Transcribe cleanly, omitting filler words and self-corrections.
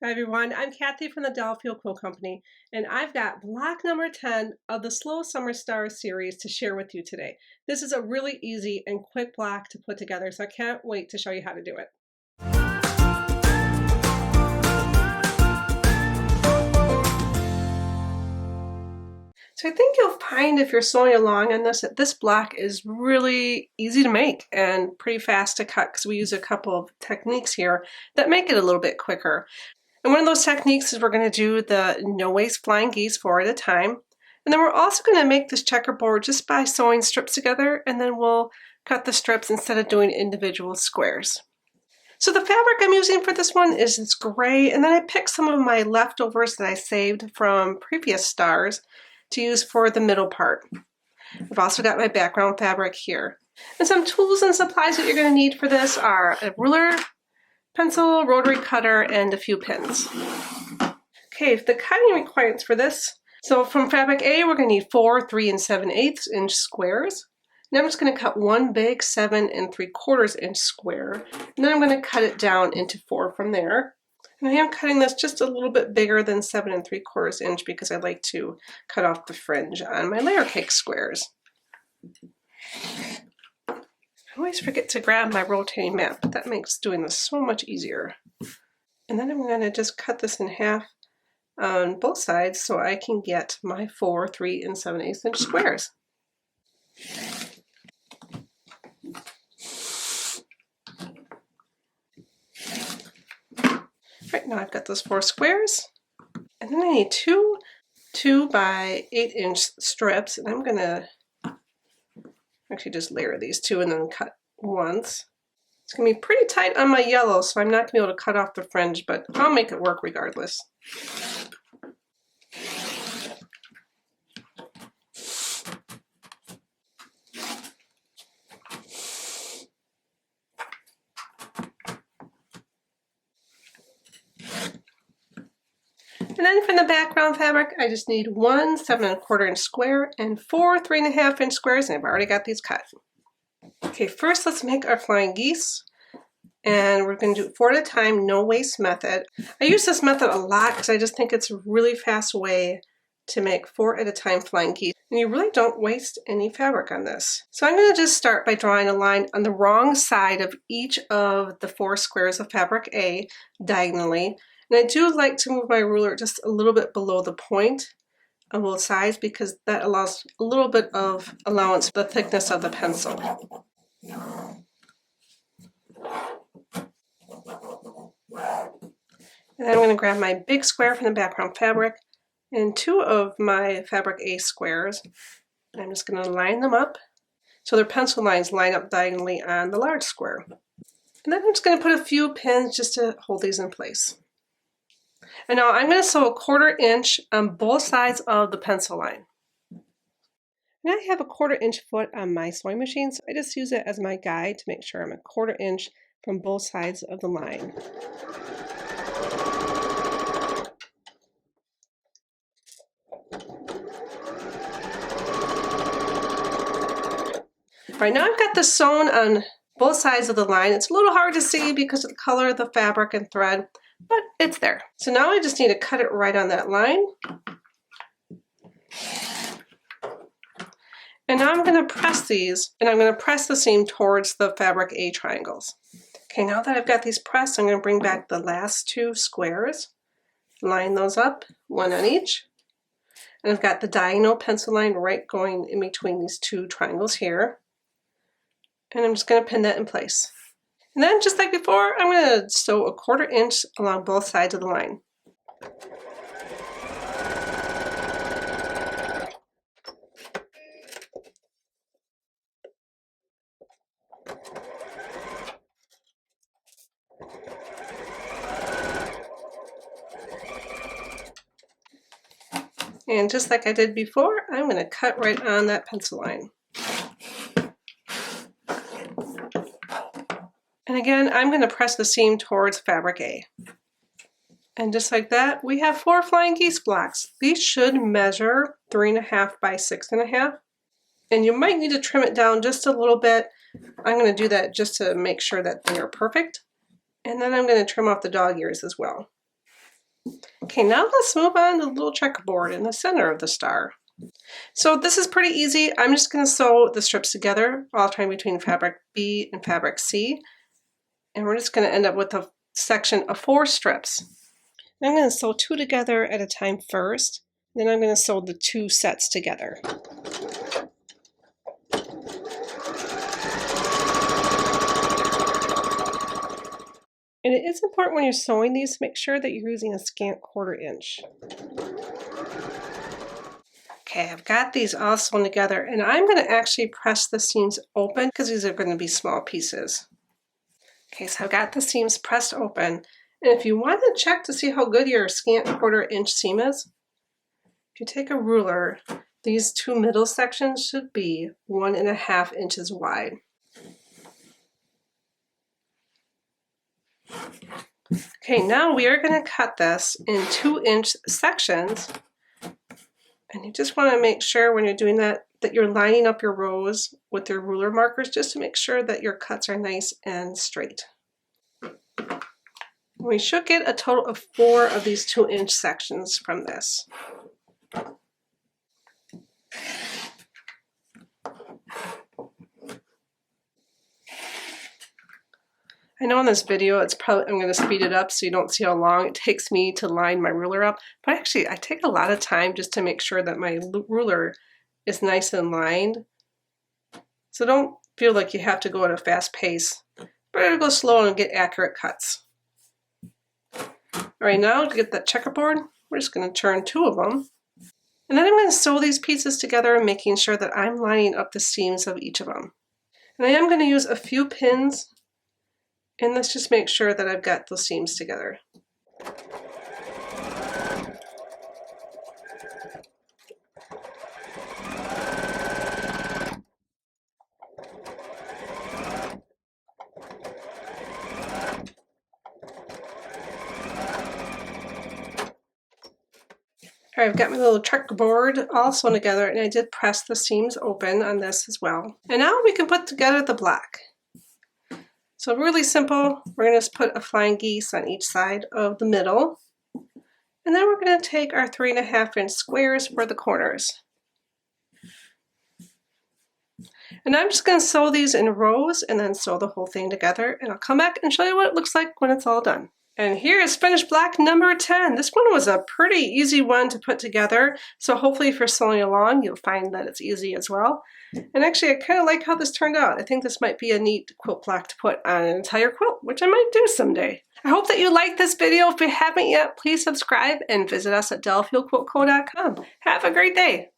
Hi everyone, I'm Kathy from the Delafield Quilt Company, and I've got block number 10 of the Slow Summer Stars series to share with you today. This is a really easy and quick block to put together, so I can't wait to show you how to do it. So I think you'll find if you're sewing along on this that this block is really easy to make and pretty fast to cut because we use a couple of techniques here that make it a little bit quicker. And one of those techniques is we're going to do the no-waste flying geese 4 at a time. And then we're also going to make this checkerboard just by sewing strips together, and then we'll cut the strips instead of doing individual squares. So the fabric I'm using for this one is this gray, and then I picked some of my leftovers that I saved from previous stars to use for the middle part. I've also got my background fabric here. And some tools and supplies that you're going to need for this are a ruler, pencil, rotary cutter, and a few pins. Okay, the cutting requirements for this. So from fabric A, we're going to need 4 3 7/8 inch squares. And I'm just going to cut one big 7 3/4 inch square. And then I'm going to cut it down into 4 from there. And I am cutting this just a little bit bigger than 7 3/4 inch because I like to cut off the fringe on my layer cake squares. I always forget to grab my rotating map, but that makes doing this so much easier. And then I'm going to just cut this in half on both sides so I can get my 4 3 7/8 inch squares. Right, now I've got those 4 squares, and then I need two 2 by 8 inch strips, and I'm going to actually just layer these 2 and then cut once. It's going to be pretty tight on my yellow, so I'm not going to be able to cut off the fringe, but I'll make it work regardless. And then for the background fabric, I just need 1 7 1/4 inch square and 4 3 1/2 inch squares, and I've already got these cut. Okay, first let's make our flying geese, and we're going to do it 4 at a time, no waste method. I use this method a lot because I just think it's a really fast way to make 4 at a time flying geese, and you really don't waste any fabric on this. So I'm going to just start by drawing a line on the wrong side of each of the 4 squares of fabric A diagonally. And I do like to move my ruler just a little bit below the point on both sides because that allows a little bit of allowance for the thickness of the pencil. And then I'm going to grab my big square from the background fabric and 2 of my fabric A squares. And I'm just going to line them up so their pencil lines line up diagonally on the large square. And then I'm just going to put a few pins just to hold these in place. And now I'm going to sew a 1/4 inch on both sides of the pencil line. And I have a 1/4 inch foot on my sewing machine, so I just use it as my guide to make sure I'm a 1/4 inch from both sides of the line. All right, now I've got this sewn on both sides of the line. It's a little hard to see because of the color of the fabric and thread, but it's there. So now I just need to cut it right on that line. And now I'm going to press these, and I'm going to press the seam towards the fabric A triangles. Okay, now that I've got these pressed, I'm going to bring back the last 2 squares, line those up, 1 on each. And I've got the diagonal pencil line right going in between these 2 triangles here. And I'm just going to pin that in place. And then, just like before, I'm going to sew a 1/4 inch along both sides of the line. And just like I did before, I'm going to cut right on that pencil line. And again, I'm going to press the seam towards fabric A. And just like that, we have 4 flying geese blocks. These should measure 3 1/2 by 6 1/2. And you might need to trim it down just a little bit. I'm going to do that just to make sure that they are perfect. And then I'm going to trim off the dog ears as well. Okay, now let's move on to the little checkerboard in the center of the star. So this is pretty easy. I'm just going to sew the strips together, alternating between fabric B and fabric C. And we're just going to end up with a section of 4 strips. And I'm going to sew 2 together at a time first. Then I'm going to sew the 2 sets together. And it is important when you're sewing these to make sure that you're using a scant 1/4 inch. Okay, I've got these all sewn together, and I'm going to actually press the seams open because these are going to be small pieces. Okay, so I've got the seams pressed open, and if you want to check to see how good your scant 1/4 inch seam is, if you take a ruler, these 2 middle sections should be 1.5 inches wide. Okay, now we are going to cut this in 2-inch sections. And you just want to make sure when you're doing that you're lining up your rows with your ruler markers just to make sure that your cuts are nice and straight. We should get a total of 4 of these 2-inch sections from this. I know in this video I'm going to speed it up so you don't see how long it takes me to line my ruler up, but actually I take a lot of time just to make sure that my ruler is nice and lined. So don't feel like you have to go at a fast pace, but go slow and get accurate cuts. Alright, now to get that checkerboard, we're just going to turn 2 of them. And then I'm going to sew these pieces together, making sure that I'm lining up the seams of each of them. And I am going to use a few pins. And let's just make sure that I've got those seams together. Alright, I've got my little checkerboard all sewn together, and I did press the seams open on this as well. And now we can put together the black. So really simple, we're going to just put a flying geese on each side of the middle. And then we're going to take our 3.5 inch squares for the corners. And I'm just going to sew these in rows and then sew the whole thing together. And I'll come back and show you what it looks like when it's all done. And here is finished black number 10. This one was a pretty easy one to put together. So hopefully if you're sewing along, you'll find that it's easy as well. And actually, I kind of like how this turned out. I think this might be a neat quilt block to put on an entire quilt, which I might do someday. I hope that you liked this video. If you haven't yet, please subscribe and visit us at DelafieldQuiltCo.com. Have a great day.